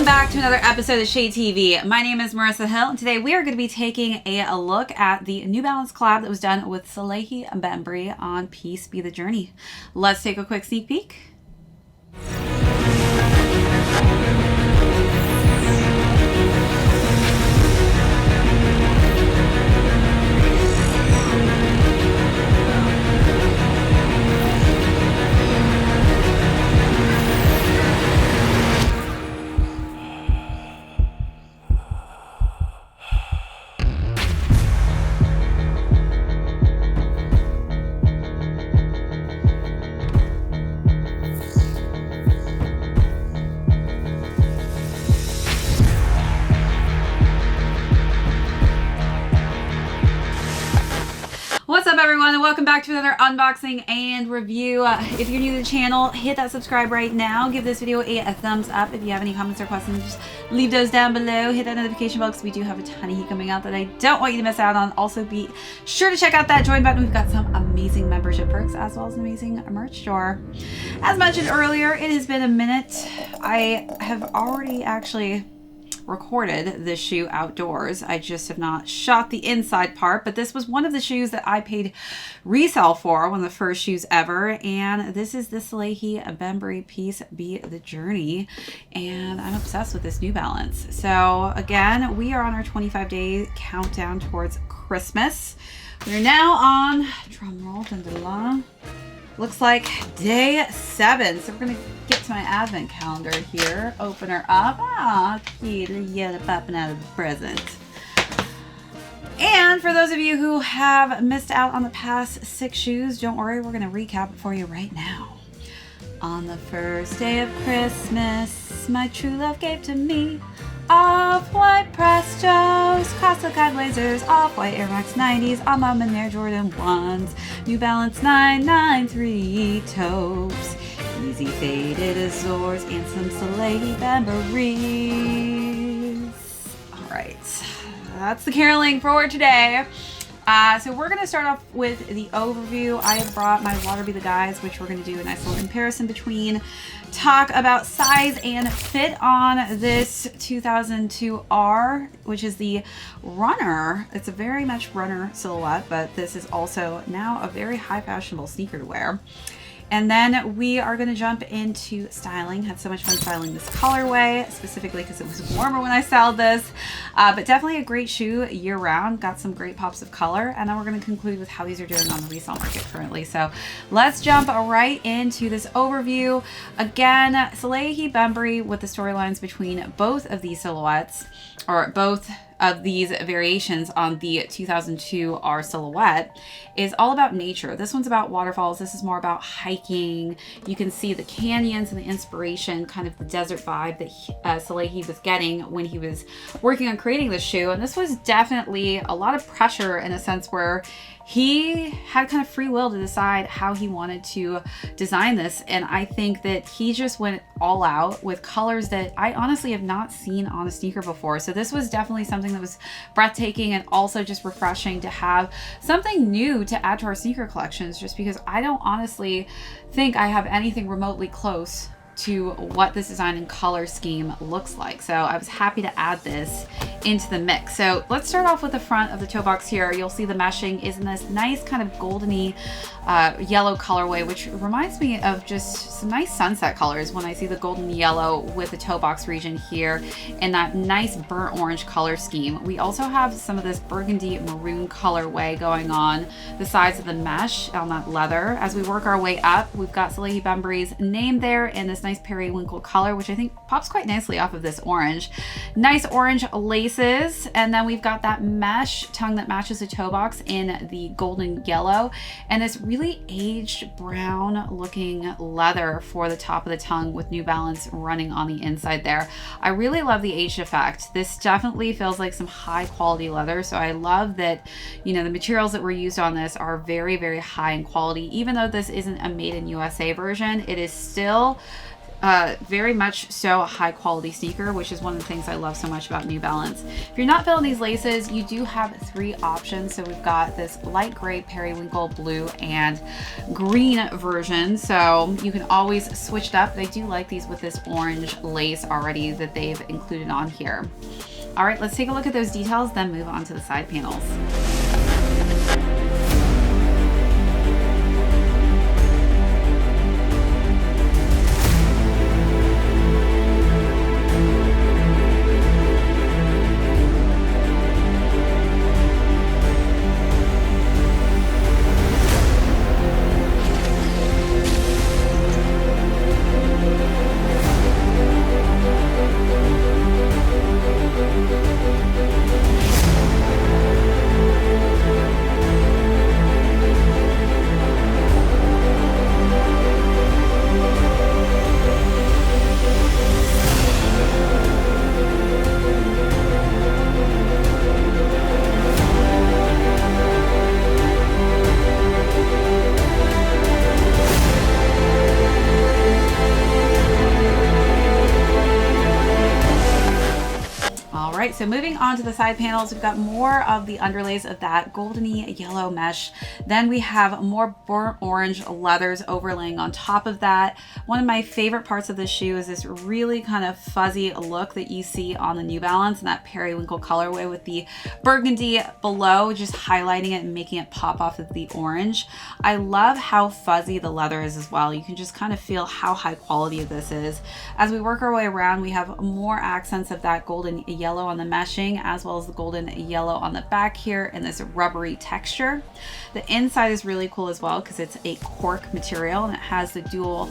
Welcome back to another episode of Shade TV. My name is Marissa Hill, and today we are going to be taking a look at the New Balance collab that was done with SALEHE BEMBURY on Peace Be the Journey. Let's take a quick sneak peek. What's up, everyone, and welcome back to another unboxing and review. If you're new to the channel, hit that subscribe right now. Give this video a thumbs up. If you have any comments or questions, just leave those down below. Hit that notification bell because we do have a ton of heat coming out that I don't want you to miss out on. Also, be sure to check out that join button. We've got some amazing membership perks as well as an amazing merch store. As mentioned earlier, it has been a minute. I have already actually recorded this shoe outdoors. I just have not shot the inside part, but this was one of the shoes that I paid resale for, one of the first shoes ever, and this is the SALEHE BEMBURY Peace Be the Journey, and I'm obsessed with this New Balance. So again, we are on our 25-day countdown towards Christmas. We're now on, drum roll, dun dun dun, looks like day 7. So we're gonna get to my advent calendar here. Open her up. Ah, cute little yellow popping out of the present. And for those of you who have missed out on the past 6 shoes, don't worry, we're gonna recap it for you right now. On the first day of Christmas, my true love gave to me off-white Prestos, Casa Blazers, off-white Air Max 90s, Alma Air Jordan 1s, New Balance 993 taupes, easy faded Azores, and some SALEHE Bemburys. All right, that's the caroling for today. So we're going to start off with the overview. I have brought my Water Be the Guys, which we're going to do a nice little comparison between, talk about size and fit on this 2002R, which is the runner. It's a very much runner silhouette, but this is also now a very high fashionable sneaker to wear. And then we are going to jump into styling. Had so much fun styling this colorway, specifically because it was warmer when I styled this. But definitely a great shoe year round. Got some great pops of color. And then we're going to conclude with how these are doing on the resale market currently. So let's jump right into this overview. Again, SALEHE BEMBURY with the storylines between both of these silhouettes, or both of these variations on the 2002R silhouette, is all about nature. This one's about waterfalls. This is more about hiking. You can see the canyons and the inspiration, kind of the desert vibe that SALEHE was getting when he was working on creating this shoe. And this was definitely a lot of pressure in a sense where he had kind of free will to decide how he wanted to design this. And I think that he just went all out with colors that I honestly have not seen on a sneaker before. So this was definitely something that was breathtaking and also just refreshing to have something new to add to our sneaker collections, just because I don't honestly think I have anything remotely close to what this design and color scheme looks like. So I was happy to add this into the mix. So let's start off with the front of the toe box here. You'll see the meshing is in this nice kind of goldeny yellow colorway, which reminds me of just some nice sunset colors when I see the golden yellow with the toe box region here and that nice burnt orange color scheme. We also have some of this burgundy maroon colorway going on the sides of the mesh on that leather. As we work our way up, we've got SALEHE BEMBURY's name there in this nice periwinkle color, which I think pops quite nicely off of this orange. Nice orange laces, and then we've got that mesh tongue that matches the toe box in the golden yellow, and this really aged brown looking leather for the top of the tongue with New Balance running on the inside there. I really love the aged effect. This definitely feels like some high quality leather, so I love that, you know, the materials that were used on this are very, very high in quality. Even though this isn't a made in USA version, it is still very much so a high quality sneaker, which is one of the things I love so much about New Balance. If you're not feeling these laces, you do have 3 options. So we've got this light gray, periwinkle blue, and green version. So you can always switch it up. But I do like these with this orange lace already that they've included on here. All right, let's take a look at those details, then move on to the side panels. So moving on to the side panels, we've got more of the underlays of that goldeny yellow mesh. Then we have more burnt orange leathers overlaying on top of that. One of my favorite parts of this shoe is this really kind of fuzzy look that you see on the New Balance and that periwinkle colorway with the burgundy below, just highlighting it and making it pop off of the orange. I love how fuzzy the leather is as well. You can just kind of feel how high quality this is. As we work our way around, we have more accents of that golden yellow on the meshing, as well as the golden yellow on the back here in this rubbery texture. The inside is really cool as well because it's a cork material and it has the dual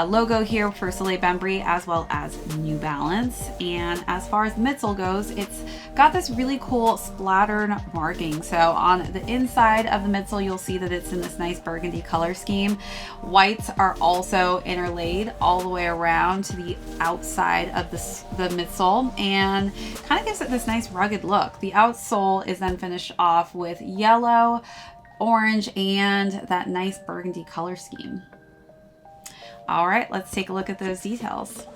logo here for SALEHE Bembury as well as New Balance. And as far as the midsole goes, it's got this really cool splattered marking. So on the inside of the midsole, you'll see that it's in this nice burgundy color scheme. Whites are also interlaid all the way around to the outside of the midsole and kind of gives it this nice rugged look. The outsole is then finished off with yellow, orange, and that nice burgundy color scheme. All right, let's take a look at those details.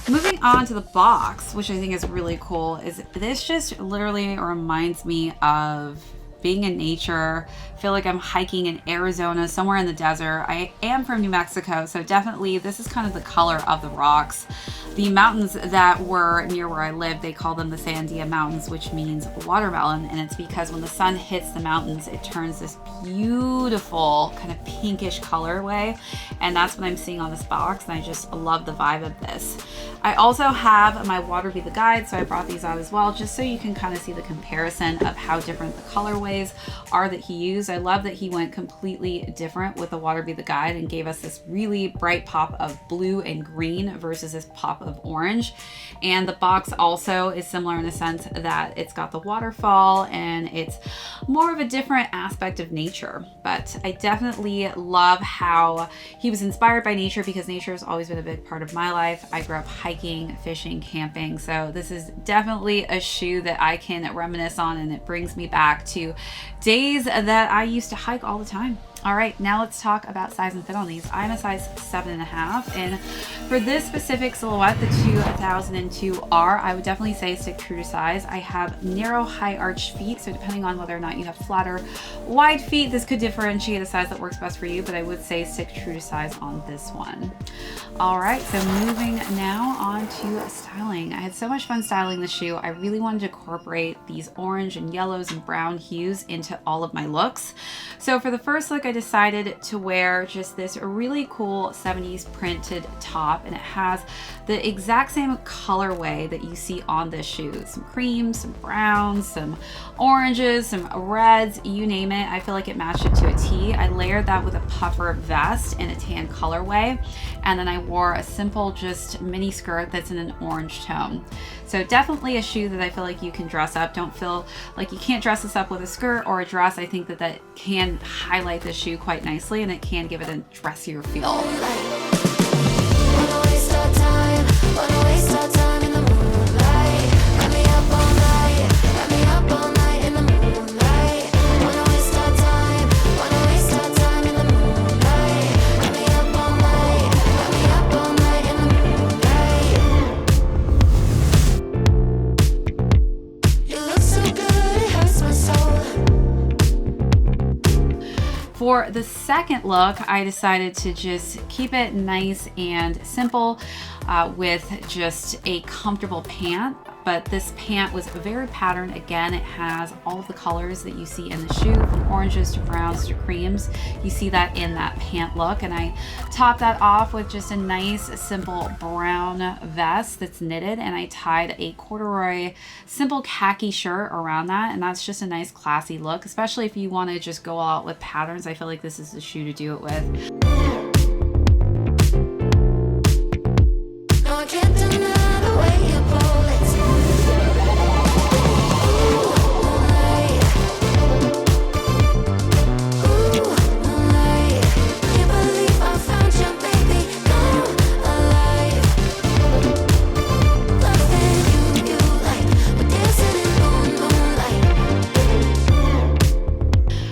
Moving on to the box, which I think is really cool, is this just literally reminds me of being in nature. I feel like I'm hiking in Arizona, somewhere in the desert. I am from New Mexico, so definitely this is kind of the color of the rocks. The mountains that were near where I live, they call them the Sandia Mountains, which means watermelon, and it's because when the sun hits the mountains, it turns this beautiful kind of pinkish colorway, and that's what I'm seeing on this box, and I just love the vibe of this. I also have my Water Be the Guide, so I brought these out as well, just so you can kind of see the comparison of how different the colorways are that he used. I love that he went completely different with the Water Be the Guide and gave us this really bright pop of blue and green versus this pop of orange. And the box also is similar in a sense that it's got the waterfall and it's more of a different aspect of nature. But I definitely love how he was inspired by nature, because nature has always been a big part of my life. I grew up hiking, fishing, camping, so this is definitely a shoe that I can reminisce on, and it brings me back to days that I used to hike all the time. All right, now let's talk about size and fit on these. I'm a size 7.5, and for this specific silhouette, the 2002R, I would definitely say stick true to size. I have narrow, high arched feet, so depending on whether or not you have flatter, wide feet, this could differentiate a size that works best for you, but I would say stick true to size on this one. All right, so moving now on to styling. I had so much fun styling the shoe. I really wanted to incorporate these orange and yellows and brown hues into all of my looks. So for the first look, I decided to wear just this really cool 70s printed top, and it has the exact same colorway that you see on this shoe. Some creams, some browns, some oranges, some reds, you name it. I feel like it matched it to a T. I layered that with a puffer vest in a tan colorway, and then I wore a simple just mini skirt that's in an orange tone. So definitely a shoe that I feel like you can dress up. Don't feel like you can't dress this up with a skirt or a dress. I think that that can highlight the shoe quite nicely, and it can give it a dressier feel. For the second look, I decided to just keep it nice and simple with just a comfortable pant. But this pant was very patterned. Again, it has all of the colors that you see in the shoe, from oranges to browns to creams. You see that in that pant look. And I topped that off with just a nice, simple brown vest that's knitted. And I tied a corduroy, simple khaki shirt around that. And that's just a nice, classy look, especially if you want to just go out with patterns. I feel like this is the shoe to do it with.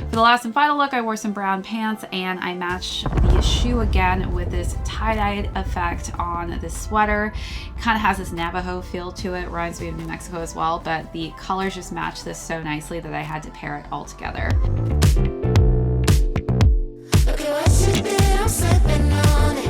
For the last and final look, I wore some brown pants, and I matched the shoe again with this tie-dyed effect on this sweater. Kind of has this Navajo feel to it, reminds me of New Mexico as well, but the colors just match this so nicely that I had to pair it all together. Look at what she did, I'm slipping on it.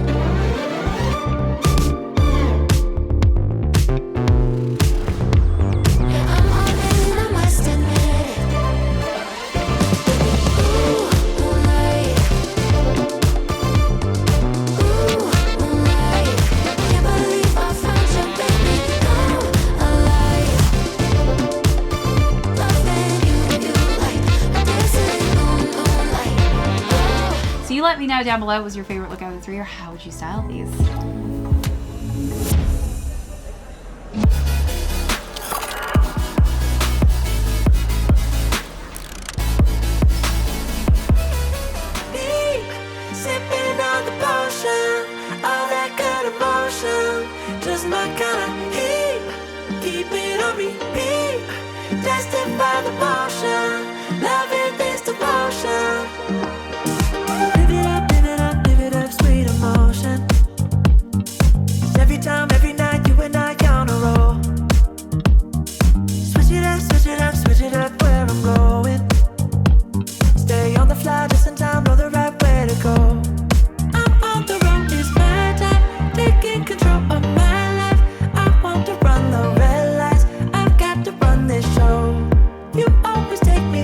Let me know down below what was your favorite look out of the three, or how would you style these? Sipping on the potion, all that good emotion, just my kind of heat. Keep it on repeat, tested by the motion, loving this devotion. Sweet emotion. Every time, every night, you and I on a roll. Switch it up, switch it up, switch it up where I'm going. Stay on the fly just in time, know the right way to go. I'm on the road, it's my time, taking control of my life. I want to run the red lights, I've got to run this show. You always take me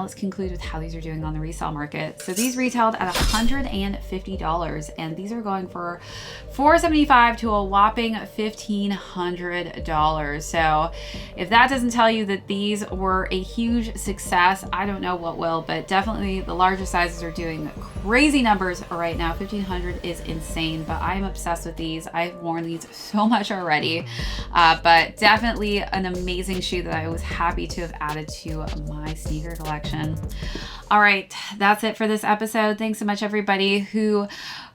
now let's conclude with how these are doing on the resale market. So these retailed at $150, and these are going for $475 to a whopping $1,500. So if that doesn't tell you that these were a huge success, I don't know what will, but definitely the larger sizes are doing crazy numbers right now. 1,500 is insane, but I'm obsessed with these. I've worn these so much already, but definitely an amazing shoe that I was happy to have added to my sneaker collection. All right, that's it for this episode. Thanks so much, everybody who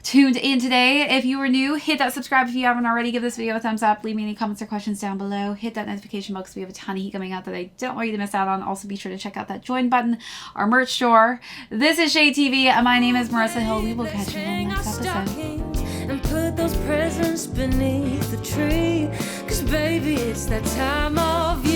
tuned in today. If you were new, hit that subscribe if you haven't already. Give this video a thumbs up. Leave me any comments or questions down below. Hit that notification bell because we have a ton of heat coming out that I don't want you to miss out on. Also, be sure to check out that join button, our merch store. This is ShadeTV, and my name is Marissa Hill. We will catch you in the next episode. And put those presents beneath the tree, 'cause baby, it's that time of year.